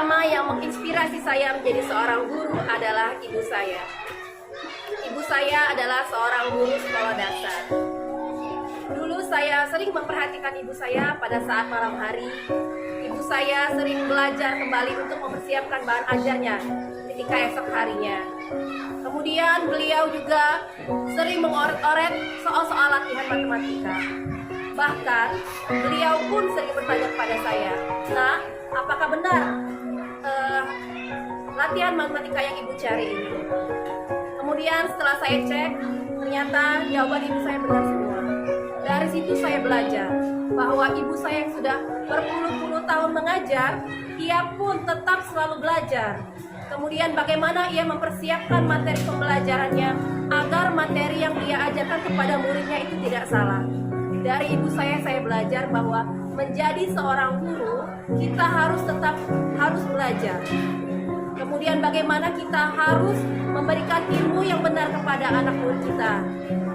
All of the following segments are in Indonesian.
pertama yang menginspirasi saya menjadi seorang guru adalah ibu saya. Ibu saya adalah seorang guru sekolah dasar. Dulu saya sering memperhatikan ibu saya pada saat malam hari. Ibu saya sering belajar kembali untuk mempersiapkan bahan ajarnya ketika esok harinya. Kemudian beliau juga sering mengoret-oret soal-soal latihan matematika. Bahkan beliau pun sering bertanya kepada saya, "Nah, apakah benar latihan matematika yang ibu cari ini?" Kemudian setelah saya cek, ternyata jawaban ibu saya benar semua. Dari situ saya belajar bahwa ibu saya yang sudah berpuluh-puluh tahun mengajar, ia pun tetap selalu belajar. Kemudian bagaimana ia mempersiapkan materi pembelajarannya agar materi yang ia ajarkan kepada muridnya itu tidak salah. Dari ibu saya belajar bahwa menjadi seorang guru, kita harus belajar. Kemudian bagaimana kita harus memberikan ilmu yang benar kepada anak murid kita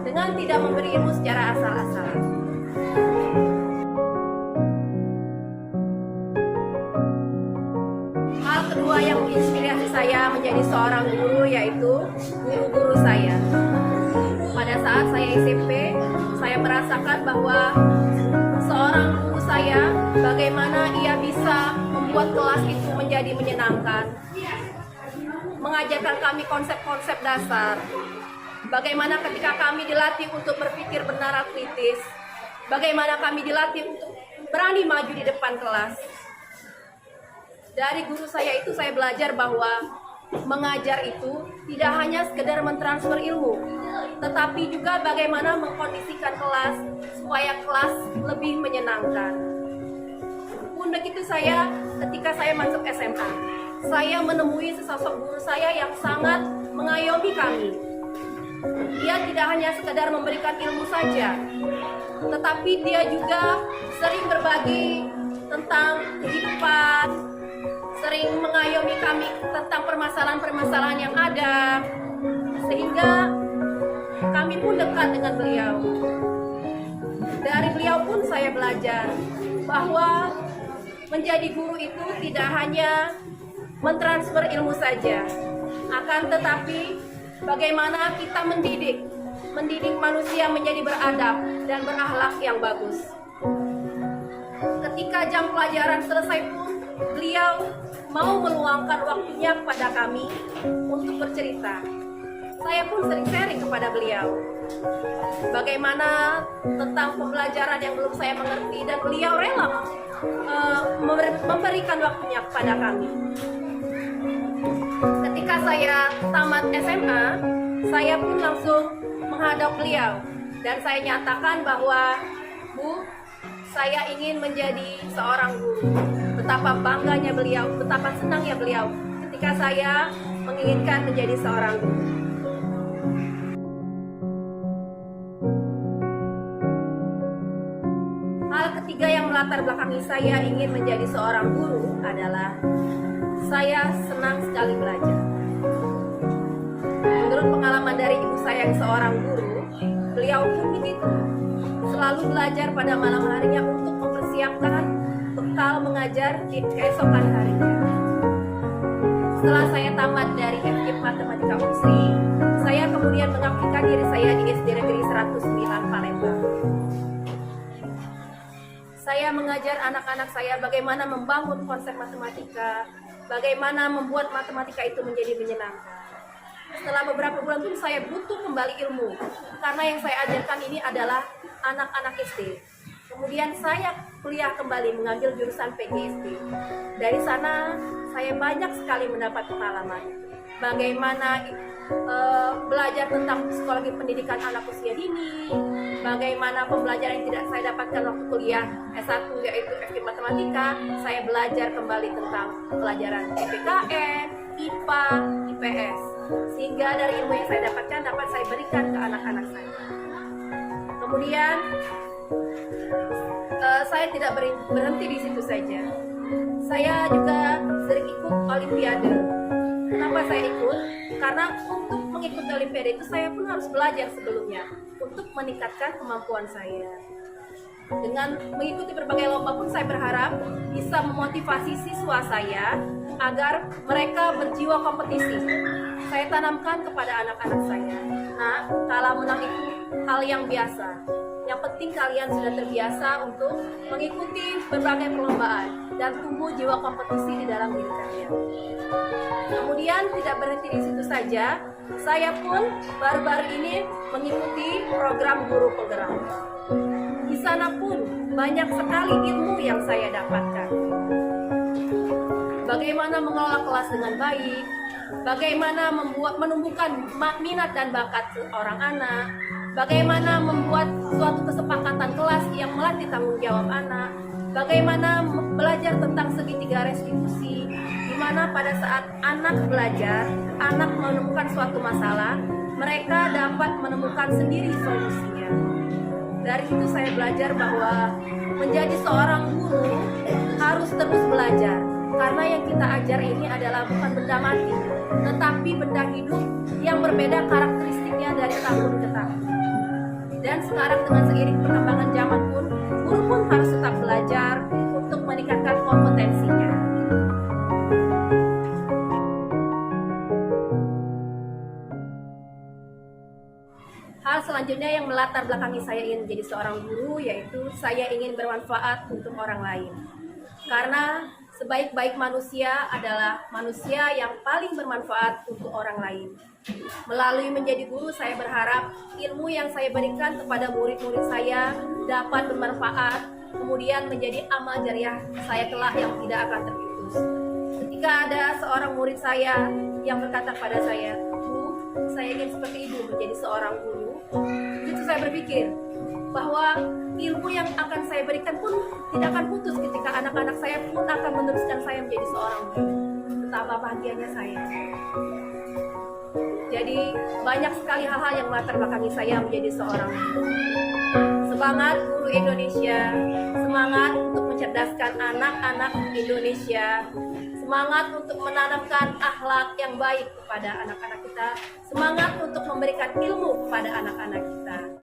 dengan tidak memberi ilmu secara asal-asalan. Hal kedua yang menginspirasi saya menjadi seorang guru yaitu guru-guru saya. Pada saat saya SMP, saya merasakan bahwa seorang guru saya bagaimana ia bisa membuat kelas itu menjadi menyenangkan, mengajarkan kami konsep-konsep dasar. Bagaimana ketika kami dilatih untuk berpikir benar kritis, bagaimana kami dilatih untuk berani maju di depan kelas. Dari guru saya itu saya belajar bahwa mengajar itu tidak hanya sekedar mentransfer ilmu, tetapi juga bagaimana mengkondisikan kelas supaya kelas lebih menyenangkan. Pun begitu saya ketika saya masuk SMA, saya menemui sesosok guru saya yang sangat mengayomi kami. Dia tidak hanya sekedar memberikan ilmu saja, tetapi dia juga sering berbagi tentang kehidupan, sering mengayomi kami tentang permasalahan-permasalahan yang ada, sehingga kami pun dekat dengan beliau. Dari beliau pun saya belajar bahwa menjadi guru itu tidak hanya mentransfer ilmu saja, akan tetapi bagaimana kita mendidik manusia menjadi beradab dan berakhlak yang bagus. Ketika jam pelajaran selesai pun beliau mau meluangkan waktunya kepada kami untuk bercerita. Saya pun sering sharing kepada beliau bagaimana tentang pembelajaran yang belum saya mengerti, dan beliau rela memberikan waktunya kepada kami. Ketika saya tamat SMA, saya pun langsung menghadap beliau dan saya nyatakan bahwa, "Bu, saya ingin menjadi seorang guru." Betapa bangganya beliau, betapa senangnya beliau ketika saya menginginkan menjadi seorang guru. Hal ketiga yang melatar belakangi saya ingin menjadi seorang guru adalah saya senang sekali belajar. Menurut pengalaman dari ibu saya yang seorang guru, beliau pun begitu. Selalu belajar pada malam harinya untuk mempersiapkan bekal mengajar di keesokan harinya. Setelah saya tamat dari FKIP Matematika Unsri, saya kemudian mengabdikan diri saya di SD Negeri 109 Palembang. Saya mengajar anak-anak saya bagaimana membangun konsep matematika, bagaimana membuat matematika itu menjadi menyenangkan. Setelah beberapa bulan pun saya butuh kembali ilmu, karena yang saya ajarkan ini adalah anak-anak SD. Kemudian saya kuliah kembali mengambil jurusan PGSD. Dari sana saya banyak sekali mendapat pengalaman. Bagaimana belajar tentang psikologi pendidikan anak usia dini, bagaimana pembelajaran yang tidak saya dapatkan waktu kuliah S1 yaitu FKIP Matematika, saya belajar kembali tentang pelajaran PPKN, IPA, IPS. Sehingga dari ilmu yang saya dapatkan dapat saya berikan ke anak-anak saya. Kemudian saya tidak berhenti di situ saja. Saya juga sering ikut olimpiade. Kenapa saya ikut? Karena untuk mengikuti olimpiade itu saya pun harus belajar sebelumnya untuk meningkatkan kemampuan saya. Dengan mengikuti berbagai lomba pun saya berharap bisa memotivasi siswa saya agar mereka berjiwa kompetisi. Saya tanamkan kepada anak-anak saya, nah, kalah menang itu hal yang biasa. Yang penting kalian sudah terbiasa untuk mengikuti berbagai perlombaan dan tumbuh jiwa kompetisi di dalam diri kalian. Kemudian tidak berhenti di situ saja, saya pun baru-baru ini mengikuti program guru penggerak. Di sana pun banyak sekali ilmu yang saya dapatkan. Bagaimana mengelola kelas dengan baik, bagaimana menumbuhkan minat dan bakat seorang anak, bagaimana membuat suatu kesepakatan kelas yang melatih tanggung jawab anak, bagaimana belajar tentang segitiga restitusi, di mana pada saat anak belajar, anak menemukan suatu masalah, mereka dapat menemukan sendiri solusinya. Dari itu saya belajar bahwa menjadi seorang guru harus terus belajar, karena yang kita ajar ini adalah bukan benda mati, tetapi benda hidup yang berbeda karakteristiknya dari tahun ke tahun. Dan sekarang dengan seiring perkembangan zaman pun, guru pun harus tetap belajar untuk meningkatkan kompetensinya. Hal selanjutnya yang melatar belakangi saya ingin menjadi seorang guru, yaitu saya ingin bermanfaat untuk orang lain. Karena sebaik-baik manusia adalah manusia yang paling bermanfaat untuk orang lain. Melalui menjadi guru, saya berharap ilmu yang saya berikan kepada murid-murid saya dapat bermanfaat, kemudian menjadi amal jariah saya kelak yang tidak akan terputus. Ketika ada seorang murid saya yang berkata pada saya, "Bu, saya ingin seperti ibu menjadi seorang guru," itu saya berpikir bahwa ilmu yang akan saya berikan pun tidak akan putus ketika anak-anak saya pun akan meneruskan saya menjadi seorang guru. Betapa bahagianya saya. Jadi banyak sekali hal-hal yang melatar belakangi saya menjadi seorang guru. Semangat guru Indonesia, semangat untuk mencerdaskan anak-anak Indonesia, semangat untuk menanamkan akhlak yang baik kepada anak-anak kita, semangat untuk memberikan ilmu kepada anak-anak kita.